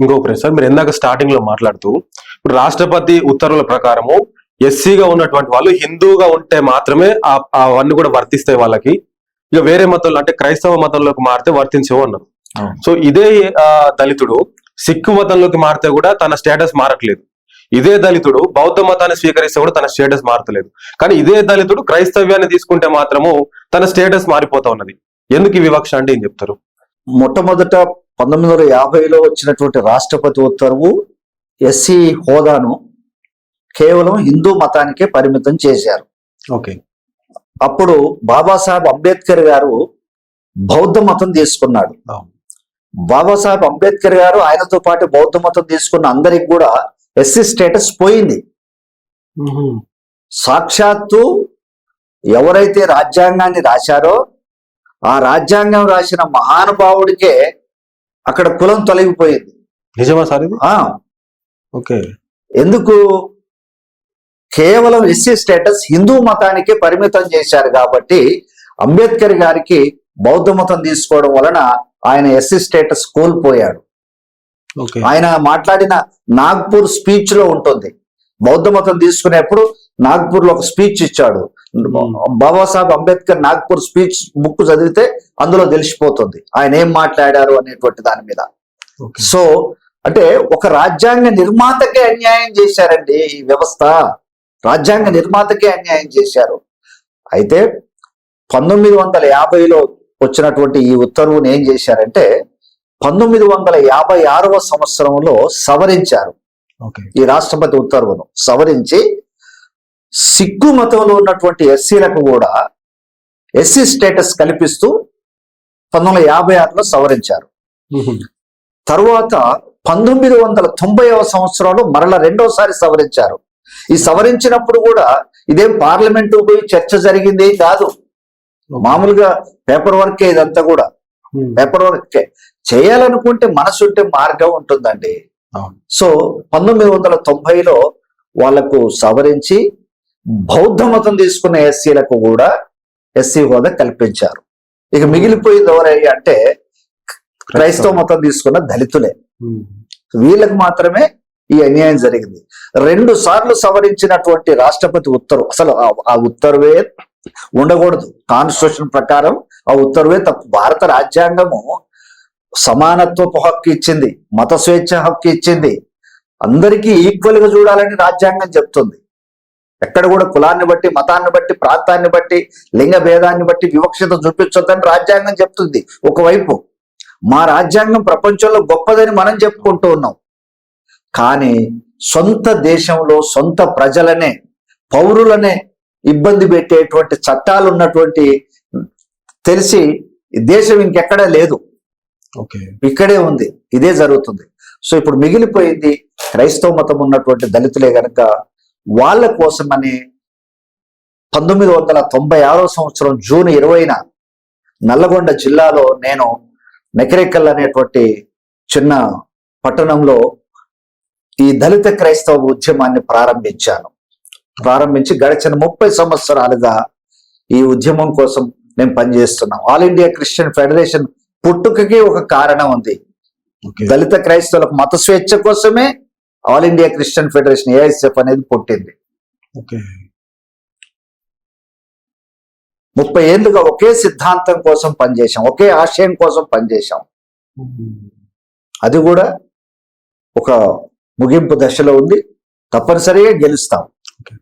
ఇంకో ప్రశ్న సార్, మీరు ఇందాక స్టార్టింగ్ లో మాట్లాడుతూ ఇప్పుడు రాష్ట్రపతి ఉత్తర్వుల ప్రకారము ఎస్సీగా ఉన్నటువంటి వాళ్ళు హిందూగా ఉంటే మాత్రమే అవన్నీ కూడా వర్తిస్తాయి వాళ్ళకి, ఇక వేరే మతంలో అంటే క్రైస్తవ మతంలోకి మారితే వర్తించవు అన్నారు. సో ఇదే దళితుడు సిక్కు మతంలోకి మారితే కూడా తన స్టేటస్ మారట్లేదు. ఇదే దళితుడు బౌద్ధ మతాన్ని స్వీకరిస్తే కూడా తన స్టేటస్ మారతలేదు. కానీ ఇదే దళితుడు క్రైస్తవ్యాన్ని తీసుకుంటే మాత్రము తన స్టేటస్ మారిపోతా ఉన్నది. ఎందుకు ఈ వివక్ష అంటే ఏం చెప్తారు? మొట్టమొదట 1950లో వచ్చినటువంటి రాష్ట్రపతి ఉత్తర్వు ఎస్సీ హోదాను కేవలం హిందూ మతానికే పరిమితం చేశారు. ఓకే. అప్పుడు బాబాసాహెబ్ అంబేద్కర్ గారు బౌద్ధ మతం తీసుకున్నాడు. బాబాసాహెబ్ అంబేద్కర్ గారు ఆయనతో పాటు బౌద్ధ మతం తీసుకున్న అందరికి కూడా ఎస్సీ స్టేటస్ పోయింది. సాక్షాత్తు ఎవరైతే రాజ్యాంగాన్ని రాశారో ఆ రాజ్యాంగం రాసిన మహానుభావుడికే అక్కడ కులం తొలగిపోయింది. నిజమా సార్ ఇది? ఓకే. ఎందుకు? కేవలం ఎస్సీ స్టేటస్ హిందూ మతానికే పరిమితం చేశారు కాబట్టి అంబేద్కర్ గారికి బౌద్ధ మతం తీసుకోవడం వలన ఆయన ఎస్సీ స్టేటస్ కోల్పోయాడు. ఆయన మాట్లాడిన నాగ్పూర్ స్పీచ్ లో ఉంటుంది. బౌద్ధ మతం తీసుకునేప్పుడు నాగ్పూర్ లో ఒక స్పీచ్ ఇచ్చాడు. బాబాసాహెబ్ అంబేద్కర్ నాగ్పూర్ స్పీచ్ బుక్ చదివితే అందులో తెలిసిపోతుంది ఆయన ఏం మాట్లాడారు అనేటువంటి దాని మీద. సో అంటే ఒక రాజ్యాంగ నిర్మాతకే అన్యాయం చేశారండి ఈ వ్యవస్థ. రాజ్యాంగ నిర్మాతకే అన్యాయం చేశారు. అయితే 1950లో వచ్చినటువంటి ఈ ఉత్తర్వుని ఏం చేశారంటే 1956వ సంవత్సరంలో సవరించారు. ఈ రాష్ట్రపతి ఉత్తర్వును సవరించి సిక్కు మతంలో ఉన్నటువంటి ఎస్సీలకు కూడా ఎస్సీ స్టేటస్ కల్పిస్తూ 1956లో సవరించారు. తరువాత 1990వ సంవత్సరంలో మరలా రెండోసారి సవరించారు. ఈ సవరించినప్పుడు కూడా ఇదేం పార్లమెంటు పోయి చర్చ జరిగింది కాదు, మామూలుగా పేపర్ వర్కే. ఇదంతా కూడా పేపర్ వర్కే. చేయాలనుకుంటే మనసుంటే మార్గం ఉంటుందండి. సో 1990లో వాళ్లకు సవరించి బౌద్ధ మతం తీసుకున్న ఎస్సీలకు కూడా ఎస్సీ హోదా కల్పించారు. ఇక మిగిలిపోయింది ఎవరయ్యా అంటే క్రైస్తవ మతం తీసుకున్న దళితులే. వీళ్ళకు మాత్రమే ఈ అన్యాయం జరిగింది. 2 సార్లు సవరించినటువంటి రాష్ట్రపతి ఉత్తర్వు, అసలు ఆ ఉత్తర్వే ఉండకూడదు. కాన్స్టిట్యూషన్ ప్రకారం ఆ ఉత్తర్వే తప్పు. భారత రాజ్యాంగము సమానత్వపు హక్కు ఇచ్చింది, మత స్వేచ్ఛ హక్కు ఇచ్చింది, అందరికీ ఈక్వల్ గా చూడాలని రాజ్యాంగం చెప్తుంది. ఎక్కడ కూడా కులాన్ని బట్టి, మతాన్ని బట్టి, ప్రాంతాన్ని బట్టి, లింగ భేదాన్ని బట్టి వివక్షత చూపించొద్దని రాజ్యాంగం చెప్తుంది. ఒకవైపు మా రాజ్యాంగం ప్రపంచంలో గొప్పదని మనం చెప్పుకుంటూ ఉన్నాం. కానీ సొంత దేశంలో సొంత ప్రజలనే, పౌరులనే ఇబ్బంది పెట్టేటువంటి చట్టాలు ఉన్నటువంటి తెలిసి దేశం ఇంకెక్కడా లేదు, ఇక్కడే ఉంది. ఇదే జరుగుతుంది. సో ఇప్పుడు మిగిలిపోయింది క్రైస్తవ మతం ఉన్నటువంటి దళితులే గనక వాళ్ళ కోసమని 1996వ సంవత్సరం జూన్ 20న నల్లగొండ జిల్లాలో నేను నెకరేకల్ అనేటువంటి చిన్న పట్టణంలో ఈ దళిత క్రైస్తవ ఉద్యమాన్ని ప్రారంభించి గడిచిన 30 సంవత్సరాలుగా ఈ ఉద్యమం కోసం నేను పనిచేస్తున్నాం. ఆల్ ఇండియా క్రిస్టియన్ ఫెడరేషన్ పుట్టుకకి ఒక కారణం ఉంది. దళిత క్రైస్తవులకు మత స్వేచ్ఛ కోసమే all India Christian federation AICF అనేది పుట్టింది. 30 ఏళ్ళుగా ఒకే సిద్ధాంతం కోసం పనిచేశాం, ఒకే ఆశయం కోసం పనిచేశాం. అది కూడా ఒక ముగింపు దశలో ఉంది. తప్పనిసరిగా గెలుస్తాం.